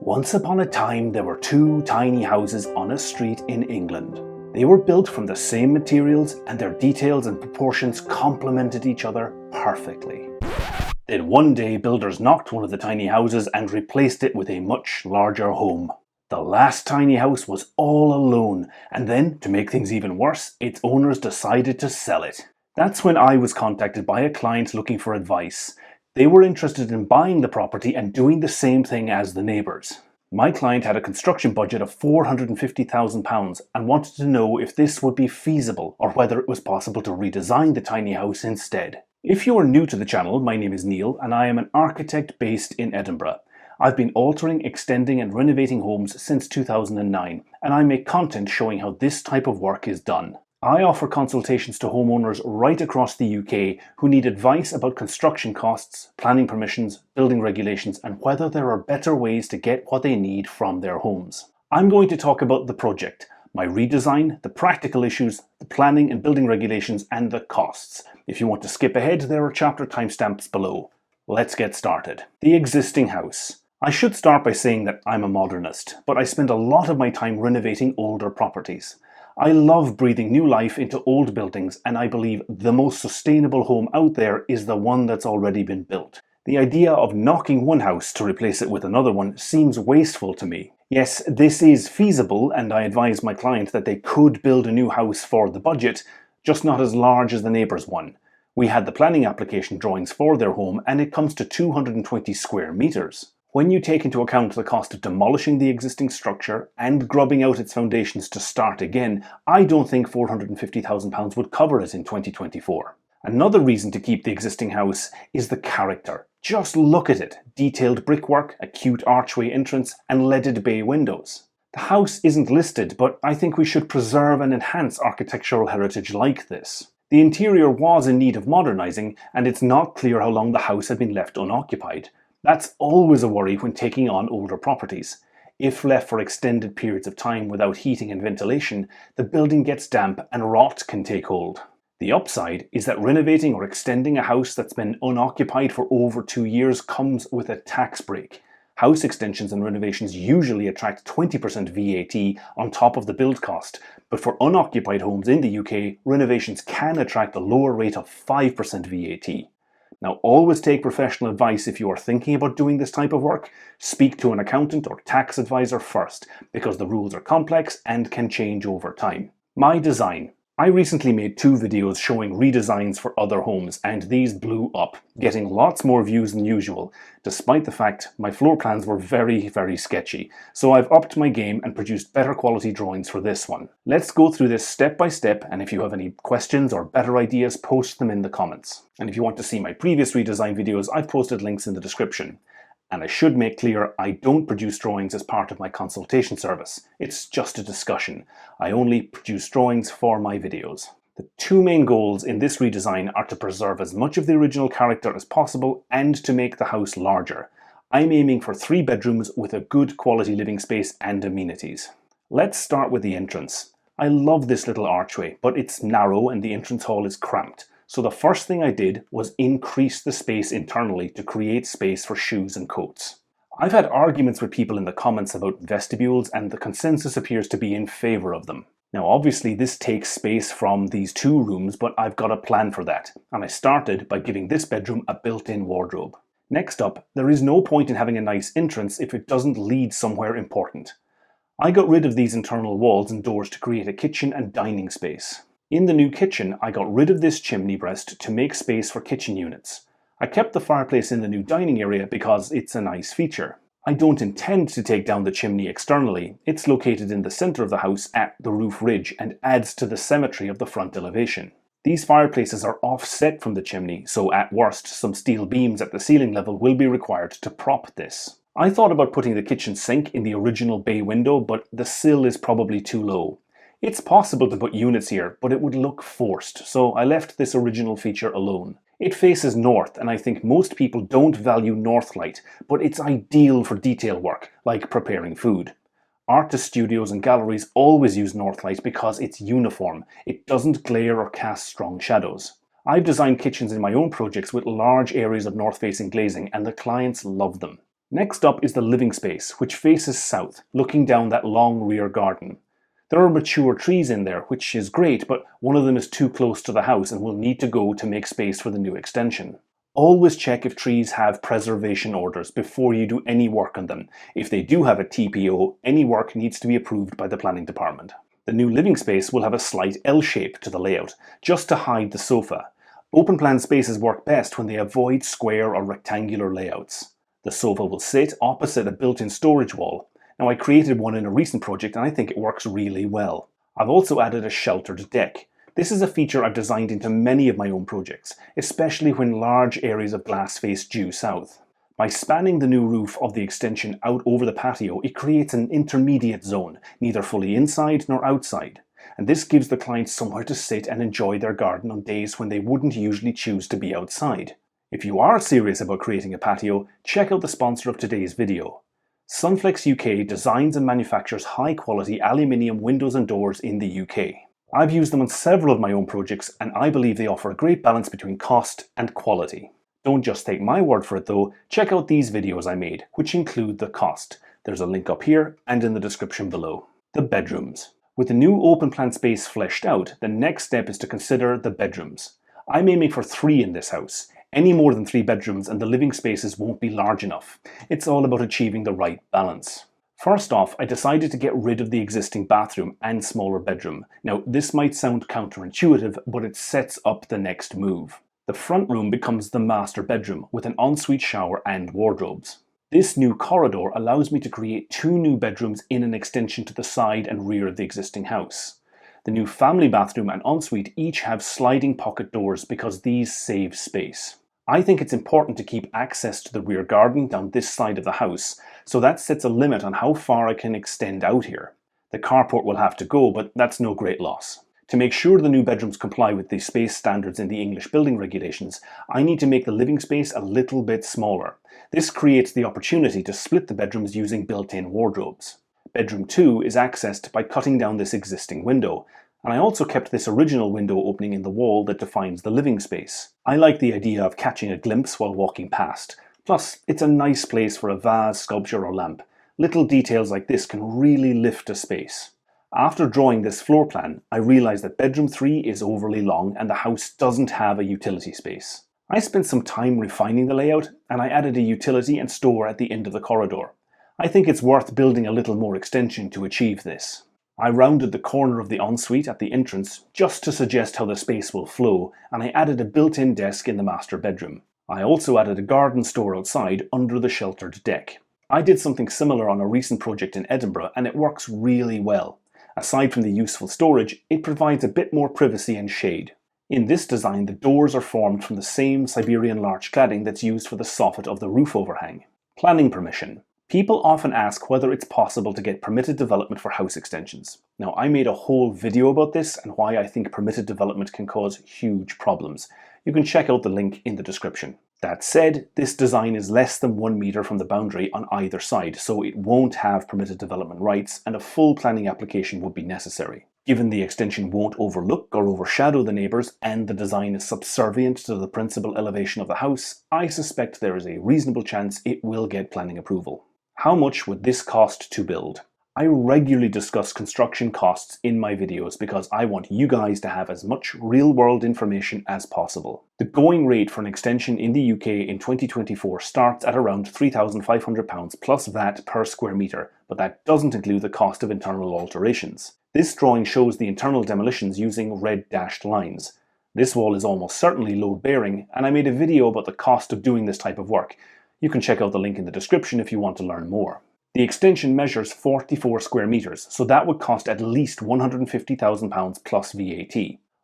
Once upon a time, there were two tiny houses on a street in England. They were built from the same materials and their details and proportions complemented each other perfectly. Then one day, builders knocked one of the tiny houses and replaced it with a much larger home. The last tiny house was all alone, and then, to make things even worse, its owners decided to sell it. That's when I was contacted by a client looking for advice. They were interested in buying the property and doing the same thing as the neighbours. My client had a construction budget of £450,000 and wanted to know if this would be feasible or whether it was possible to redesign the tiny house instead. If you are new to the channel, my name is Neil and I am an architect based in Edinburgh. I've been altering, extending and renovating homes since 2009 and I make content showing how this type of work is done. I offer consultations to homeowners right across the UK who need advice about construction costs, planning permissions, building regulations, and whether there are better ways to get what they need from their homes. I'm going to talk about the project, my redesign, the practical issues, the planning and building regulations, and the costs. If you want to skip ahead, there are chapter timestamps below. Let's get started. The existing house. I should start by saying that I'm a modernist, but I spend a lot of my time renovating older properties. I love breathing new life into old buildings, and I believe the most sustainable home out there is the one that's already been built. The idea of knocking one house to replace it with another one seems wasteful to me. Yes, this is feasible, and I advise my client that they could build a new house for the budget, just not as large as the neighbour's one. We had the planning application drawings for their home, and it comes to 220 square metres. When you take into account the cost of demolishing the existing structure and grubbing out its foundations to start again, I don't think £450,000 would cover it in 2024. Another reason to keep the existing house is the character. Just look at it. Detailed brickwork, a cute archway entrance, and leaded bay windows. The house isn't listed, but I think we should preserve and enhance architectural heritage like this. The interior was in need of modernising, and it's not clear how long the house had been left unoccupied. That's always a worry when taking on older properties. If left for extended periods of time without heating and ventilation, the building gets damp and rot can take hold. The upside is that renovating or extending a house that's been unoccupied for over 2 years comes with a tax break. House extensions and renovations usually attract 20% VAT on top of the build cost, but for unoccupied homes in the UK, renovations can attract a lower rate of 5% VAT. Now, always take professional advice if you are thinking about doing this type of work. Speak to an accountant or tax advisor first, because the rules are complex and can change over time. My design. I recently made 2 videos showing redesigns for other homes, and these blew up, getting lots more views than usual, despite the fact my floor plans were very sketchy. So I've upped my game and produced better quality drawings for this one. Let's go through this step by step, and if you have any questions or better ideas, post them in the comments. And if you want to see my previous redesign videos, I've posted links in the description. And I should make clear, I don't produce drawings as part of my consultation service. It's just a discussion. I only produce drawings for my videos. The 2 main goals in this redesign are to preserve as much of the original character as possible and to make the house larger. I'm aiming for 3 bedrooms with a good quality living space and amenities. Let's start with the entrance. I love this little archway, but it's narrow and the entrance hall is cramped. So the first thing I did was increase the space internally to create space for shoes and coats. I've had arguments with people in the comments about vestibules and the consensus appears to be in favour of them. Now obviously this takes space from these 2 rooms, but I've got a plan for that. And I started by giving this bedroom a built-in wardrobe. Next up, there is no point in having a nice entrance if it doesn't lead somewhere important. I got rid of these internal walls and doors to create a kitchen and dining space. In the new kitchen, I got rid of this chimney breast to make space for kitchen units. I kept the fireplace in the new dining area because it's a nice feature. I don't intend to take down the chimney externally. It's located in the centre of the house at the roof ridge and adds to the symmetry of the front elevation. These fireplaces are offset from the chimney, so at worst, some steel beams at the ceiling level will be required to prop this. I thought about putting the kitchen sink in the original bay window, but the sill is probably too low. It's possible to put units here, but it would look forced, so I left this original feature alone. It faces north, and I think most people don't value north light, but it's ideal for detail work, like preparing food. Artist studios and galleries always use north light because it's uniform. It doesn't glare or cast strong shadows. I've designed kitchens in my own projects with large areas of north-facing glazing, and the clients love them. Next up is the living space, which faces south, looking down that long rear garden. There are mature trees in there, which is great, but one of them is too close to the house and will need to go to make space for the new extension. Always check if trees have preservation orders before you do any work on them. If they do have a TPO, any work needs to be approved by the planning department. The new living space will have a slight L shape to the layout, just to hide the sofa. Open plan spaces work best when they avoid square or rectangular layouts. The sofa will sit opposite a built-in storage wall. Now, I created one in a recent project and I think it works really well. I've also added a sheltered deck. This is a feature I've designed into many of my own projects, especially when large areas of glass face due south. By spanning the new roof of the extension out over the patio, it creates an intermediate zone, neither fully inside nor outside. And this gives the client somewhere to sit and enjoy their garden on days when they wouldn't usually choose to be outside. If you are serious about creating a patio, check out the sponsor of today's video. Sunflex UK designs and manufactures high-quality aluminium windows and doors in the UK. I've used them on several of my own projects and I believe they offer a great balance between cost and quality. Don't just take my word for it though, check out these videos I made, which include the cost. There's a link up here and in the description below. The bedrooms. With the new open plan space fleshed out, the next step is to consider the bedrooms. I'm aiming for 3 in this house. Any more than 3 bedrooms and the living spaces won't be large enough. It's all about achieving the right balance. First off, I decided to get rid of the existing bathroom and smaller bedroom. Now, this might sound counterintuitive, but it sets up the next move. The front room becomes the master bedroom with an ensuite shower and wardrobes. This new corridor allows me to create 2 new bedrooms in an extension to the side and rear of the existing house. The new family bathroom and ensuite each have sliding pocket doors because these save space. I think it's important to keep access to the rear garden down this side of the house, so that sets a limit on how far I can extend out here. The carport will have to go, but that's no great loss. To make sure the new bedrooms comply with the space standards in the English building regulations, I need to make the living space a little bit smaller. This creates the opportunity to split the bedrooms using built-in wardrobes. Bedroom 2 is accessed by cutting down this existing window, and I also kept this original window opening in the wall that defines the living space. I like the idea of catching a glimpse while walking past. Plus, it's a nice place for a vase, sculpture or lamp. Little details like this can really lift a space. After drawing this floor plan, I realized that bedroom 3 is overly long and the house doesn't have a utility space. I spent some time refining the layout and I added a utility and store at the end of the corridor. I think it's worth building a little more extension to achieve this. I rounded the corner of the ensuite at the entrance just to suggest how the space will flow, and I added a built-in desk in the master bedroom. I also added a garden store outside under the sheltered deck. I did something similar on a recent project in Edinburgh and it works really well. Aside from the useful storage, it provides a bit more privacy and shade. In this design, the doors are formed from the same Siberian larch cladding that's used for the soffit of the roof overhang. Planning permission. People often ask whether it's possible to get permitted development for house extensions. Now, I made a whole video about this and why I think permitted development can cause huge problems. You can check out the link in the description. That said, this design is less than 1 meter from the boundary on either side, so it won't have permitted development rights and a full planning application would be necessary. Given the extension won't overlook or overshadow the neighbours and the design is subservient to the principal elevation of the house, I suspect there is a reasonable chance it will get planning approval. How much would this cost to build? I regularly discuss construction costs in my videos because I want you guys to have as much real-world information as possible. The going rate for an extension in the UK in 2024 starts at around £3,500 plus VAT per square metre, but that doesn't include the cost of internal alterations. This drawing shows the internal demolitions using red dashed lines. This wall is almost certainly load-bearing, and I made a video about the cost of doing this type of work. You can check out the link in the description if you want to learn more. The extension measures 44 square metres, so that would cost at least £150,000 plus VAT.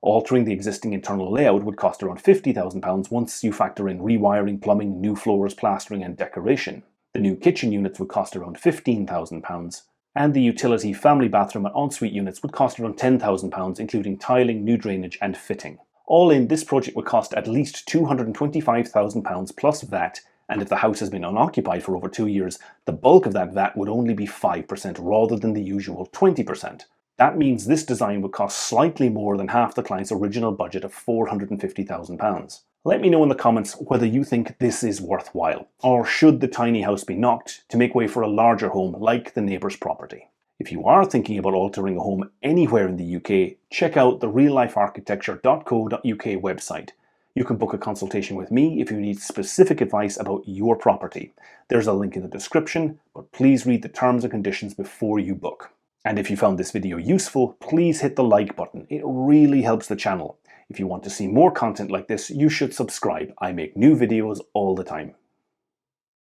Altering the existing internal layout would cost around £50,000 once you factor in rewiring, plumbing, new floors, plastering and decoration. The new kitchen units would cost around £15,000, and the utility, family bathroom and ensuite units would cost around £10,000, including tiling, new drainage and fitting. All in, this project would cost at least £225,000 plus VAT, and if the house has been unoccupied for over 2 years, the bulk of that VAT would only be 5% rather than the usual 20%. That means this design would cost slightly more than half the client's original budget of £450,000. Let me know in the comments whether you think this is worthwhile, or should the tiny house be knocked to make way for a larger home like the neighbour's property. If you are thinking about altering a home anywhere in the UK, check out the reallifearchitecture.co.uk website. You can book a consultation with me if you need specific advice about your property. There's a link in the description, but please read the terms and conditions before you book. And if you found this video useful, please hit the like button. It really helps the channel. If you want to see more content like this, you should subscribe. I make new videos all the time.